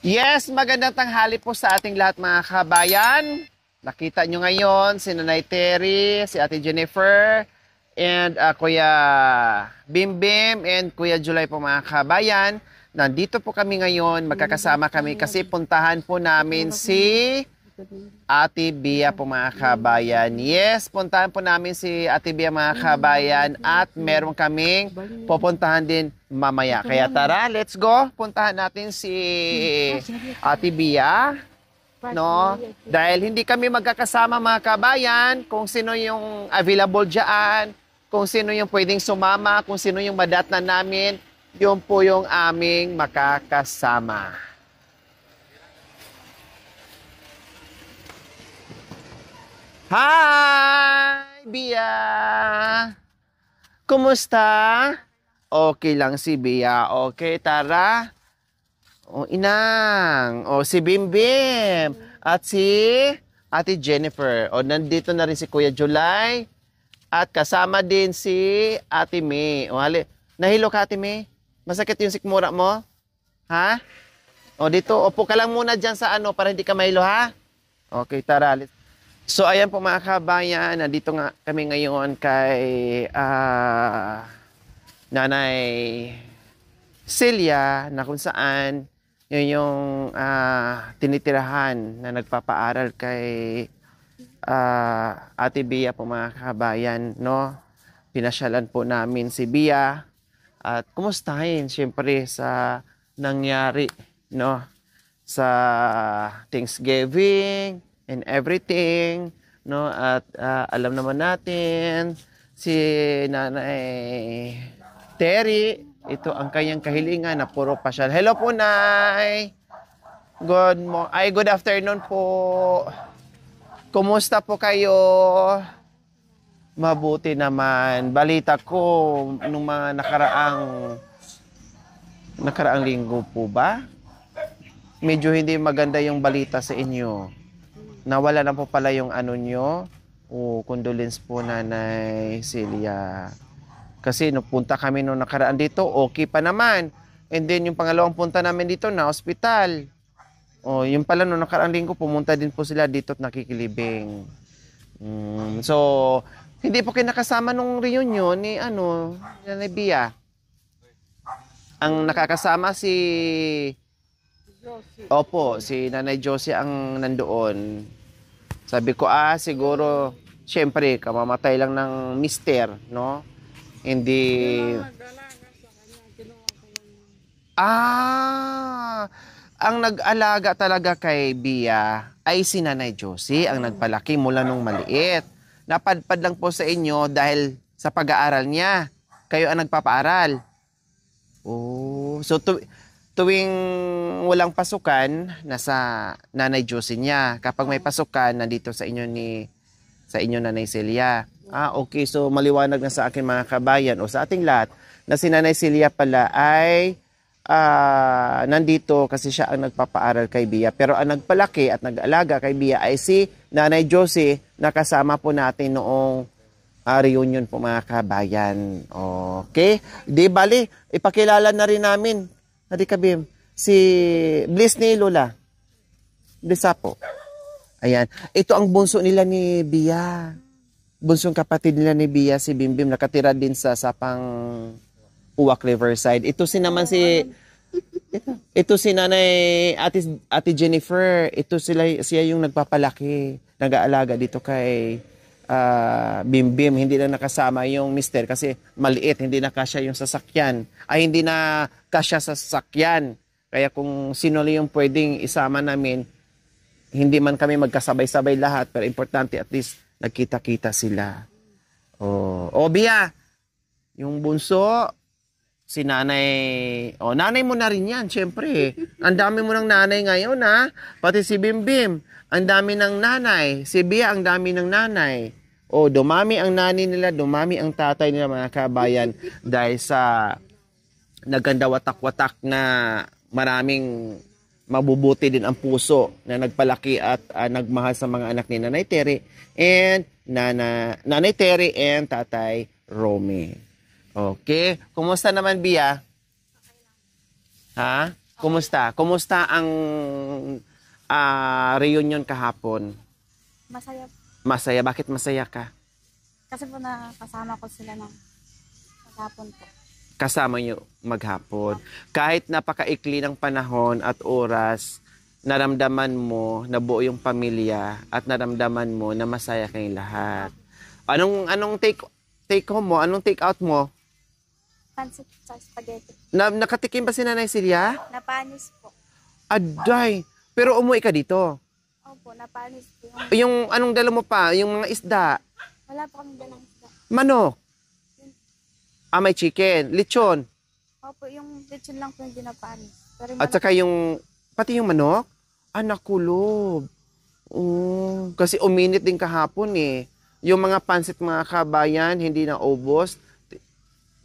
Yes, magandang tanghali po sa ating lahat mga kabayan. Nakita nyo ngayon si Nanay Terry, si Ate Jennifer, and Kuya Bimbim, and Kuya July po mga kabayan. Nandito po kami ngayon, magkakasama kami kasi puntahan po namin si Ate Bia po mga kabayan. Yes, puntahan po namin si Ate Bia mga kabayan at meron kaming pupuntahan din mamaya. Kaya tara, let's go. Puntahan natin si Ate Bia. No? Dahil hindi kami magkakasama mga kabayan, kung sino yung available dyan, kung sino yung pwedeng sumama, kung sino yung madatnan namin, yun po yung aming makakasama. Hi, Bia! Kumusta? Okay lang si Bia. Okay, tara. O, Inang. O, si Bimbim. At si Ate Jennifer. O, nandito na rin si Kuya July. At kasama din si Ate May. O, nahilo ka, Ate May? Masakit yung sikmura mo? Ha? O, dito. Upo ka lang muna dyan sa ano para hindi ka mahilo, ha? Okay, tara. So, ayan po mga kabayan, nandito nga kami ngayon kay Nanay Celia na kung saan yun yung tinitirahan na nagpapaaral kay Ate Bia po mga kabayan, no? Pinasyalan po namin si Bia at kumustahin siyempre sa nangyari, no? Sa Thanksgiving and everything, no? At alam naman natin si Nanay Terry, ito ang kanyang kahilingan na puro pasyal. Hello po, Nay. Good afternoon po. Kumusta po kayo? Mabuti naman. Balita ko nung mga nakaraang linggo po ba? Medyo hindi maganda yung balita sa inyo. Nawala na po pala yung ano nyo. Condolence po, Nanay Celia. Kasi nung punta kami nung nakaraan dito, okay pa naman. And then yung pangalawang punta namin dito na hospital. Yung pala nung nakaraang linggo, pumunta din po sila dito at nakikilibing. So, hindi po kayo nakasama nung reunion ni Nanay Bia. Ang nakakasama si Opo, si Nanay Josie ang nandoon. Sabi ko, siguro, syempre, kamamatay lang ng mister, no? Hindi... ang nag-alaga talaga kay Bia ay si Nanay Josie, ang nagpalaki mula nung maliit. Napadpad lang po sa inyo dahil sa pag-aaral niya. Kayo ang nagpapaaral. So tuwing walang pasukan, nasa Nanay Josie niya. Kapag may pasukan, nandito sa inyo Nanay Celia. Okay. So, maliwanag na sa akin mga kabayan o sa ating lahat na si Nanay Celia pala ay nandito kasi siya ang nagpapaaral kay Bia. Pero ang nagpalaki at nag-alaga kay Bia ay si Nanay Josie na kasama po natin noong reunion po mga kabayan. Okay? Di bali, ipakilala na rin namin. Hadi Kabim, si Bliss ni Lola. Bliss po. Ayan. Ito ang bunso nila ni Bia. Bunsong kapatid nila ni Bia, si Bimbim, nakatira din sa Sapang Uwak Riverside. Ito si Nanay Ate Jennifer. Siya yung nagpapalaki, nag-aalaga dito kay Bimbim. Hindi na nakasama yung mister kasi maliit, hindi na kasya yung sasakyan. Hindi na kasya sa sasakyan. Kaya kung sino lang yung pwedeng isama namin, hindi man kami magkasabay-sabay lahat, pero importante at least nagkita-kita sila. Bia, yung bunso, si nanay, nanay mo na rin yan, syempre. Ang dami mo ng nanay ngayon, ha? Pati si Bimbim, ang dami ng nanay. Si Bia, ang dami ng nanay. Dumami ang nani nila, dumami ang tatay nila, mga kabayan, dahil sa naganda watak-watak na maraming mabubuti din ang puso na nagpalaki at nagmahal sa mga anak ni Nanay Terry and Nanay Terry and Tatay Romy. Okay. Kumusta naman, Bia? Ha? Kumusta? Kumusta ang reunion kahapon? Masaya. Masaya. Bakit masaya ka? Kasi po nakasama ko sila ng maghapon po. Kasama nyo maghapon. Kahit napakaikli ng panahon at oras, naramdaman mo na buo yung pamilya at naramdaman mo na masaya kayong lahat. Anong take home mo? Anong take out mo? Pansit sa spaghetti. Nakatikim ba si Nanay Celia? Napanis po. Aday! Pero umuwi ka dito. Opo, napanis po. Yung anong dala mo pa? Yung mga isda? Wala po kami dalang isda. Manok? May chicken. Lechon? Opo, yung lechon lang po yung dinapanis. Pero yung At saka yung, pati yung manok? Nakulob. Kasi uminit din kahapon eh. Yung mga pansit mga kabayan, hindi na ubos.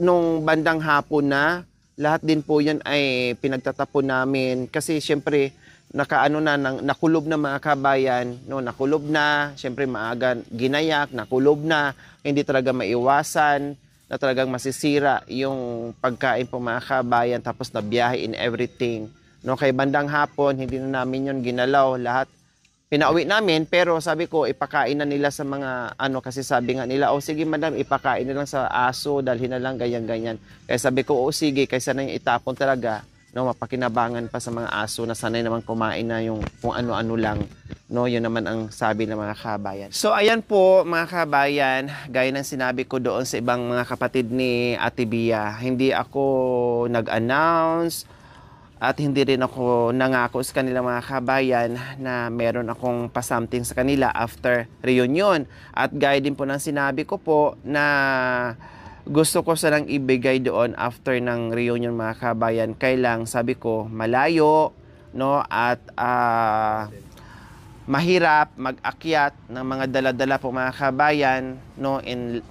Nung bandang hapon na, lahat din po yan ay pinagtatapon namin. Kasi syempre, nakulob na mga kabayan, no, nakulob na, syempre maaga ginayak, nakulob na, hindi talaga maiwasan, na talagang masisira yung pagkain po mga kabayan, tapos na biyahe in everything. No, kay bandang hapon, hindi na namin yon ginalaw, lahat pinauwi namin, pero sabi ko, ipakain na nila sa mga, kasi sabi nga nila, sige madam, ipakain na lang sa aso, dalhin na lang, ganyan-ganyan. Kaya sabi ko, sige, kaysa na yung itapon talaga, no, mapakinabangan pa sa mga aso na sanay naman kumain na yung kung ano-ano lang. No, yun naman ang sabi ng mga kabayan. So, ayan po, mga kabayan, gaya ng sinabi ko doon sa ibang mga kapatid ni Ate Bia, hindi ako nag-announce, at hindi rin ako nangako sa kanila mga kabayan na meron akong pa-something sa kanila after reunion. At gaya din po ng sinabi ko po na gusto ko sanang ibigay doon after ng reunion mga kabayan. Kailang sabi ko malayo, no, at mahirap mag-akyat ng mga dala-dala po mga kabayan, no, in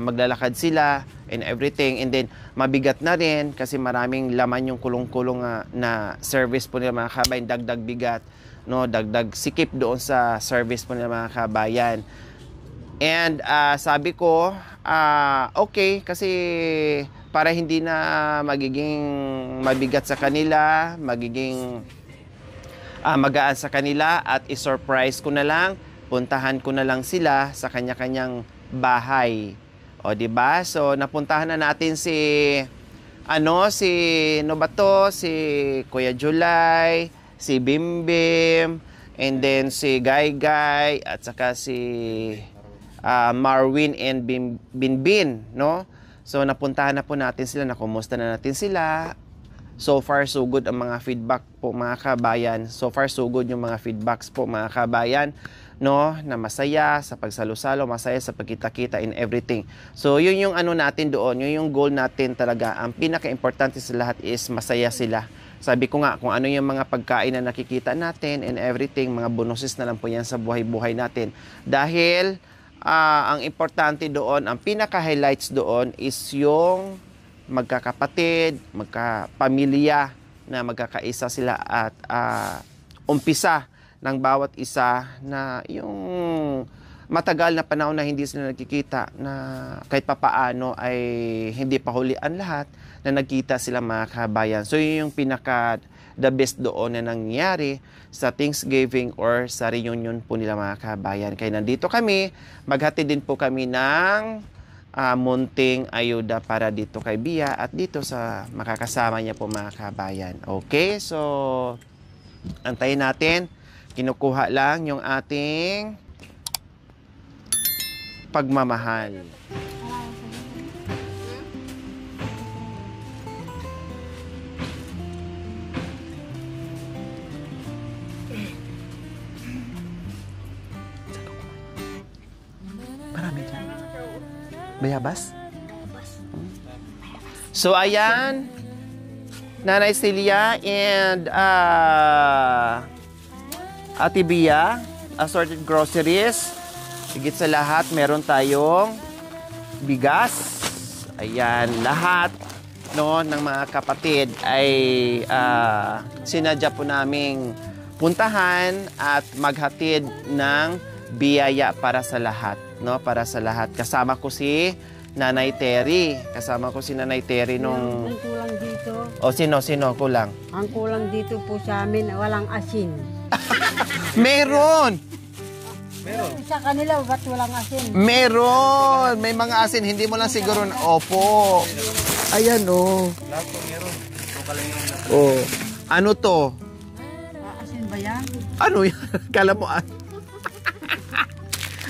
maglalakad sila and everything, and then mabigat na rin kasi maraming laman yung kulong-kulong na service po nila mga kabayan, dagdag bigat, no, dagdag sikip doon sa service po nila mga kabayan. And sabi ko, okay, kasi para hindi na magiging mabigat sa kanila, magiging magaan sa kanila, at i-surprise ko na lang, puntahan ko na lang sila sa kanya-kanyang bahay. O, diba? So, napuntahan na natin si Kuya July, si Bimbim, and then si Gaygay, at saka si Marwin and Binbin, no? So, napuntahan na po natin sila, nakumusta na natin sila. So far, so good ang mga feedback po mga kabayan. So far, so good yung mga feedbacks po mga kabayan, no, na masaya sa pagsalo-salo, masaya sa pagkita-kita in everything. So yun yung natin doon, yun yung goal natin talaga. Ang pinaka-importante sa lahat is masaya sila. Sabi ko nga, kung ano yung mga pagkain na nakikita natin and everything, mga bonuses na lang po yan sa buhay-buhay natin. Dahil ang importante doon, ang pinaka-highlights doon is yung magkakapatid, magkapamilya na magkakaisa sila, at umpisa ng bawat isa na yung matagal na panahon na hindi sila nagkikita, na kahit papaano ay hindi pa hulian lahat na nagkita sila mga kabayan. So yun yung pinaka the best doon na nangyari sa Thanksgiving or sa reunion po nila mga kabayan. Kaya nandito kami, maghatid din po kami ng munting ayuda para dito kay Bia at dito sa makakasama niya po mga kabayan. Okay, so antayin natin. Kinukuha lang yung ating pagmamahal. Marami dyan. Bayabas? So, ayan. Nanay Celia and Ate Bia, assorted groceries. Higit sa lahat, meron tayong bigas. Ayan, lahat, no, ng mga kapatid ay sinadya po naming puntahan at maghatid ng biyaya para sa lahat, no, para sa lahat. Kasama ko si Nanay Terry. Nung kulang dito. O sino kulang? Ang kulang dito po sa amin, walang asin. Meron! Sa kanila, ba't walang asin? Meron! May mga asin, hindi mo lang siguro. Opo. Ayan o. Lahat po meron. Oh. Ano to? Asin ba yan? Ano yan? Akala mo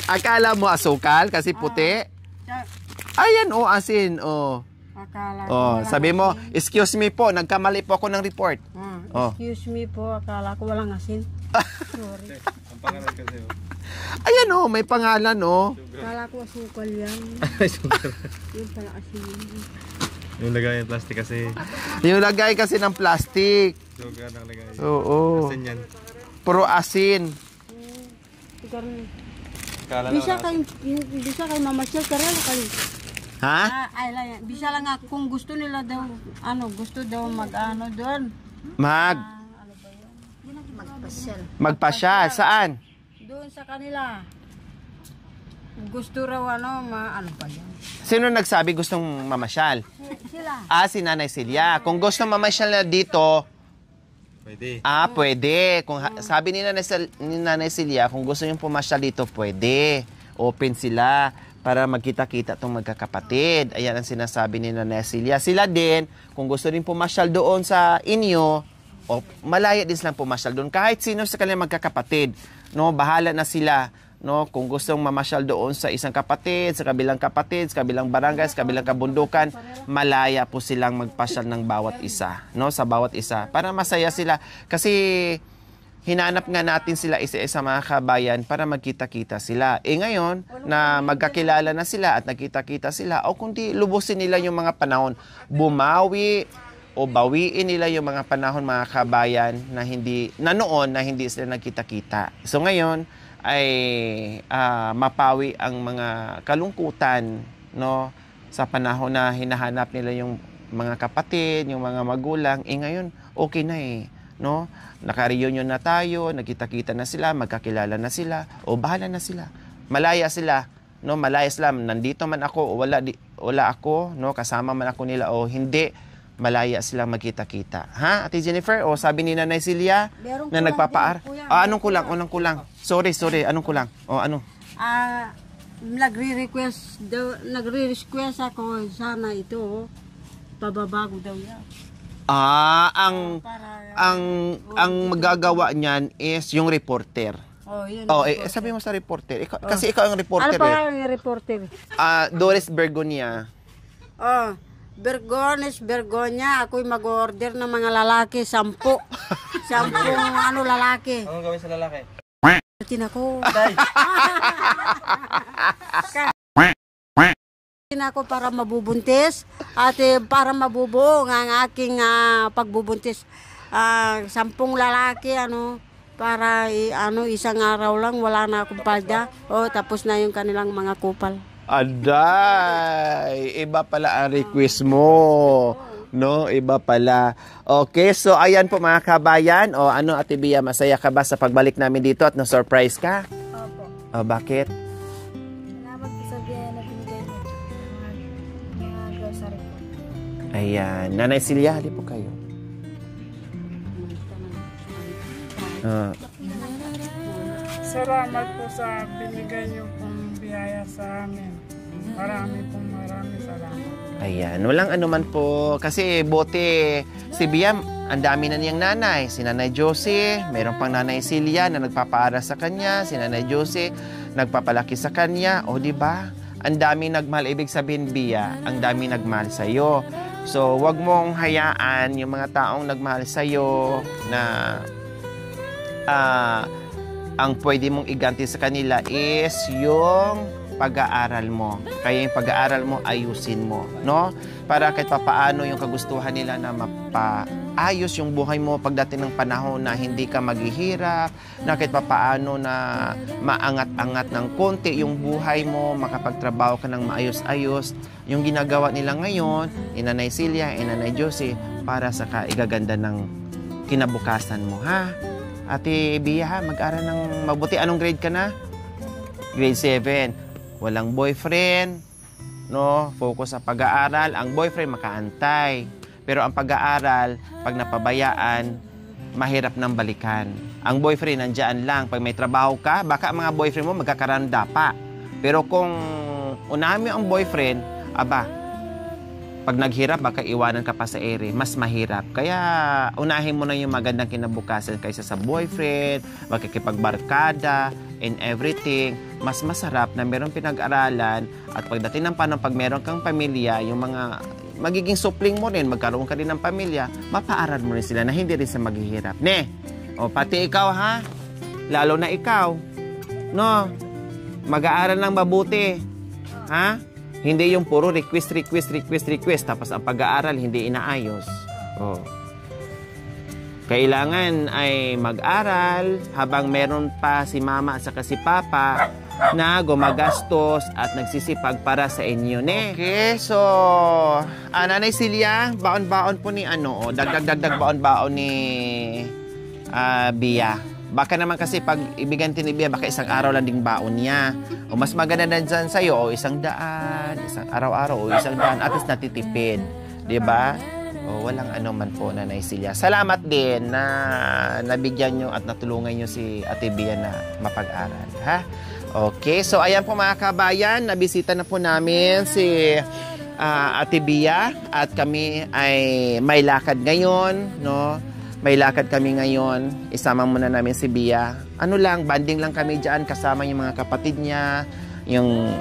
Akala mo asukal kasi puti? Ayan o, asin. Oh. Akala ko Oh, walang sabi mo, asin. excuse me po, nagkamali po ako ng report. Oh. Excuse me po, akala ko walang asin. Sorry. Ang pangalan kasi. Ayan o, may pangalan o. Akala ko asukal yan. Yun pala asin. Yung lagay ng plastic kasi. Yung lagay kasi ng plastic. Sugar ang lagay. Oo. Asin yan. Puro asin. Kala Bisa kayo mamasyal karela kayo. Ha? Ay lang yan. Bisa lang nga kung gusto nila daw, gusto daw mag-ano doon. Magpasyal. Magpasyal. Saan? Doon sa kanila. Gusto raw ano pa yan. Sino nagsabi gustong mamasyal? Sila. Si Nanay Celia. Kung gusto mamasyal na dito, pwede. Pwede. Kung sabi ni Nanay Celia, kung gusto yung pumasyal dito, pwede. Open sila para magkita-kita itong magkakapatid. Ayan ang sinasabi ni Nanay Celia. Sila din, kung gusto rin pumasyal doon sa inyo, malaya din silang pumasyal doon. Kahit sino sa kanilang magkakapatid, no, bahala na sila. No, kung gustong mamasyal doon sa isang kapatid, sa kabilang barangay, sa kabilang kabundukan, malaya po silang magpasyal ng bawat isa, no, sa bawat isa para masaya sila kasi hinanap nga natin sila isa-isa mga kabayan para magkita-kita sila. Ngayon na magkakilala na sila at nagkita-kita sila, o kundi lubusin nila yung mga panahon, bumawi o bawiin nila yung mga panahon mga kabayan na noon na hindi sila nagkita-kita. So ngayon ay mapawi ang mga kalungkutan, no, sa panahon na hinahanap nila yung mga kapatid, yung mga magulang. Ngayon okay na no, naka-reunion na tayo, nagkita-kita na sila, magkakilala na sila, o bahala na sila, malaya sila, no, malaya sila, nandito man ako o wala ako, no, kasama man ako nila o hindi, malaya silang magkita-kita. Ha, Ate Jennifer? O sabi ni Nanay Celia na nagpapaar. Anong kulang? Sorry. Anong kulang? O ano? Nagre-request ako sana ito. Pababago daw yan. Ang magagawa niyan is yung reporter. Yun. Sabi mo sa reporter. Kasi ikaw ang reporter. Ano pa ang reporter? Doris Bergonia. Bergonya, ako'y mag-order ng mga lalaki, 10. 10 lalaki. Anong gawin sa lalaki? Tinako. Tinako para mabubuntis at para mabubuo ang aking pagbubuntis. 10 lalaki, para isang araw lang, wala na akong palda. Tapos na yung kanilang mga kupal. Aday, iba pala ang request mo. No, iba pala. Okay, so ayan po mga kabayan. Ate Bia, masaya ka ba sa pagbalik namin dito at na-surprise ka? Opo. Bakit? Salamat po sa biyaya na binigay mo. Mga grocery po. Ayan. Nanay Celia, hali po kayo. Salamat po sa binigay niyo pong biyaya sa amin. Marami salamat. Ayan, walang anuman po. Kasi bote, si Bia, ang dami na niyang nanay. Si Nanay Josie, mayroon pang Nanay Celia na nagpapaaral sa kanya. Si Nanay Josie, nagpapalaki sa kanya. Di ba? Ang dami nagmahal. Ibig sabihin, Bia, ang dami nagmahal sa'yo. So, wag mong hayaan yung mga taong nagmahal sa'yo na ang pwede mong iganti sa kanila is yung pag-aaral mo. Kaya yung pag-aaral mo, ayusin mo, no? Para kahit papaano yung kagustuhan nila na mapaayos yung buhay mo pagdating ng panahon na hindi ka maghihirap, na kahit papaano na maangat-angat ng konti yung buhay mo, makapagtrabaho ka ng maayos-ayos. Yung ginagawa nila ngayon, Nanay Celia, Nanay Josie, para sa kaigaganda ng kinabukasan mo, ha? Ate Bia, mag-aral ng mabuti. Anong grade ka na? Grade 7. Walang boyfriend, no? Focus sa pag-aaral. Ang boyfriend makaantay. Pero ang pag-aaral, pag napabayaan, mahirap nang balikan. Ang boyfriend, nandyan lang. Pag may trabaho ka, baka ang mga boyfriend mo magkakaranda pa. Pero kung unahan mo ang boyfriend, pag naghirap, baka iwanan ka pa sa ere. Mas mahirap. Kaya unahin mo na yung magandang kinabukasan kaysa sa boyfriend, makikipagbarkada, and everything. Mas masarap na meron pinag-aralan at pagdating ng panahon, pag meron kang pamilya, yung mga magiging supling mo rin, magkaroon ka rin ng pamilya, mapaaral mo rin sila na hindi rin sa maghihirap. O pati ikaw ha, lalo na ikaw, no, mag-aaral ng mabuti, ha? Hindi yung puro request, tapos ang pag-aaral hindi inaayos. Kailangan ay mag-aral habang meron pa si mama at saka si papa na gumagastos at nagsisipag para sa inyo, Okay, so, Nanay Celia, baon-baon po ni dagdag baon-baon ni Bia. Baka naman kasi pag ibigan ni Bia, baka isang araw lang ding baon niya. O mas maganda na dyan sa'yo, isang araw-araw, o 100, at least natitipid. Diba? O walang man po, Nanay Celia. Salamat din na nabigyan nyo at natulungan nyo si Ate Bia na mapag-aral. Ha? Okay, so ayan po mga kabayan, nabisita na po namin si Ate Bia at kami ay may lakad ngayon, no? May lakad kami ngayon, isama muna namin si Bia. Banding lang kami dyan, kasama yung mga kapatid niya, yung,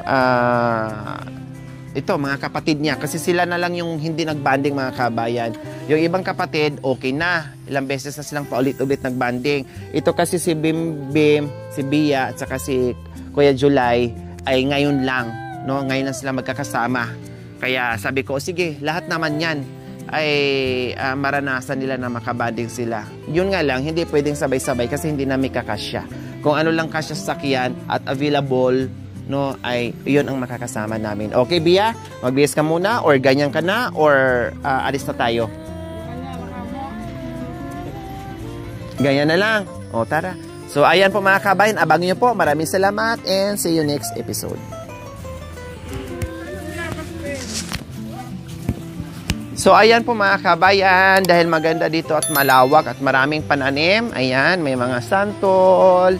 mga kapatid niya. Kasi sila na lang yung hindi nagbanding, mga kabayan. Yung ibang kapatid, okay na. Ilang beses na silang paulit-ulit nagbanding. Ito kasi si Bim, si Bia, at saka si Kuya July, ay ngayon lang, no? Ngayon na sila magkakasama. Kaya sabi ko, sige, lahat naman yan ay maranasan nila na makabanding sila. Yun nga lang, hindi pwedeng sabay-sabay kasi hindi namin kakasya. Kung ano lang kasya sa sakyan at available, no, ay yun ang makakasama namin. Okay, Bia? Magbihis ka muna or ganyan ka na or alis na tayo? Ganyan na lang. O, tara. So, ayan po mga kabayan. Abangin nyo po. Maraming salamat and see you next episode. So, ayan po mga kabayan, dahil maganda dito at malawak at maraming pananim. Ayan, may mga santol.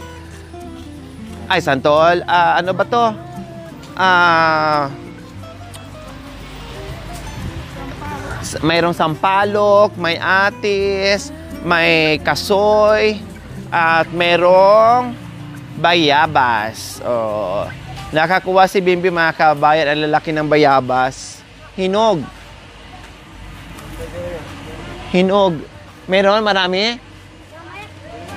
Ay, santol. Ano ba to? Mayroong sampalok, may atis, may kasoy, at mayroong bayabas. Nakakuha si Bimbi mga kabayan, ang lalaki ng bayabas. Hinog. Meron, marami.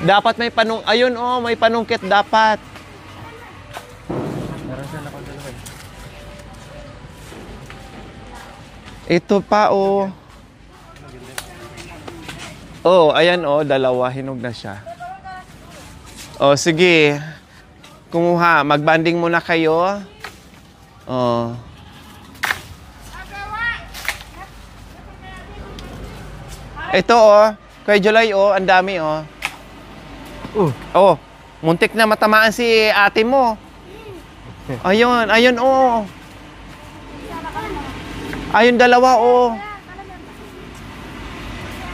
Dapat may ayun may panungkit dapat. Ito pa ayan dalawa, hinog na siya. Sige. Kumuha, magbanding muna kayo. Ito kay July ang dami muntik na matamaan si ate mo. Ayun ayun dalawa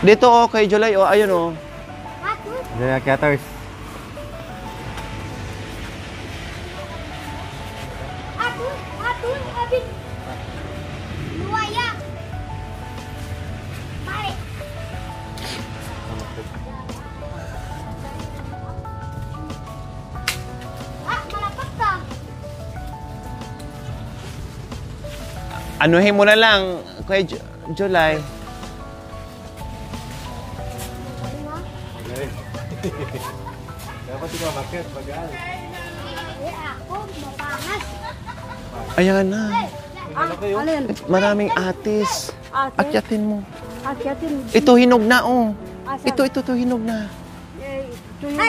dito kay July ayun Jaya Caters. Anuhin mo na lang kay July. Dapat ikaw bakit pag-aal. Ayan na. Maraming atis. Akyatin mo. Ito hinog na Ito hinog na. Tuyo na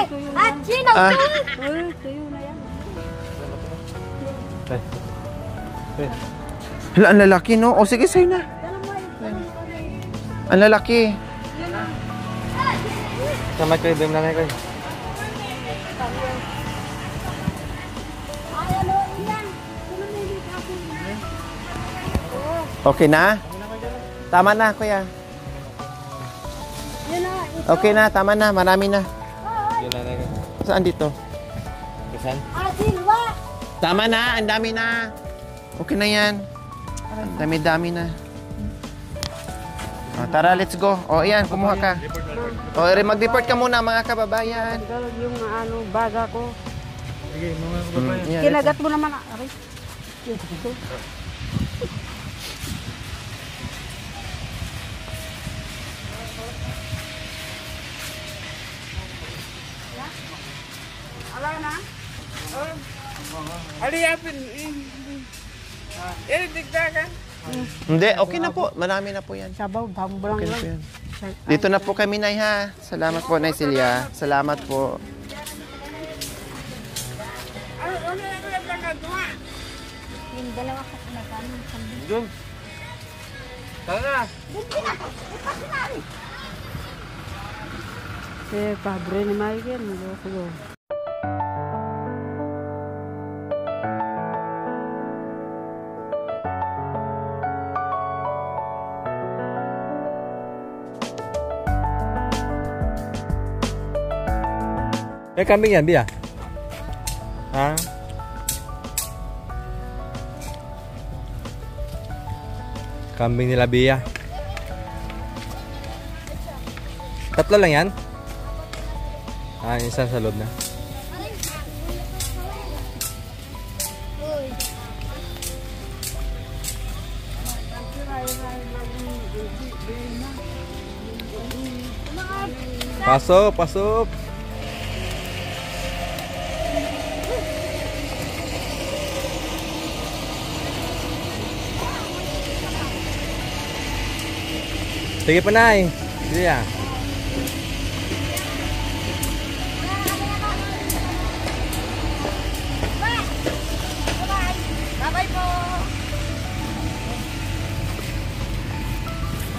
yan. Hala, ang lalaki, no? Sige, sa'yo na. Ang lalaki. Sama kayo, Bim nanay kayo. Okay na? Tama na, kuya. Okay na, tama na, marami na. Diyan nanay ko. Saan dito? Kasan? Tama na, ang dami na. Okay na yan. Ang dami-dami na. Tara, let's go. O, ayan, kumuha ka. O, mag-report ka muna, mga kababayan. Tagalog yung baga ko. Sige, mga kababayan. Yan, Kinagat mo naman. Aray. Ala na? Aliyapin. Digdagan. Hindi, okay na po. Marami na po yan. Sabaw, bambulang Okay na po lang. yan. Dito na po kami, Nay, ha. Salamat po, Nay Celia. Salamat po. Ano yung nagaduha? Yung dalawa ka nagano. Diyan. Tara na. Pabre ni Michael. Siguro. May kambing yan, Bia? Ha? Kambing nila, Bia. Tatlo lang yan? Isa sa loob na. Pasok, pasok. Sige pa, Nay. Sige ya. Bye-bye po.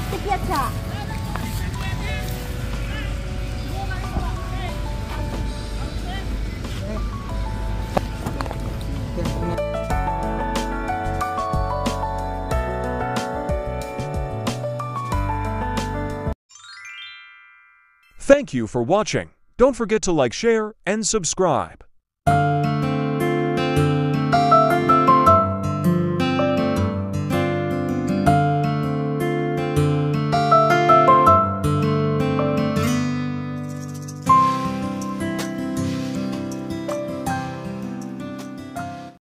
Tikyat siya. Thank you for watching. Don't forget to like, share, and subscribe.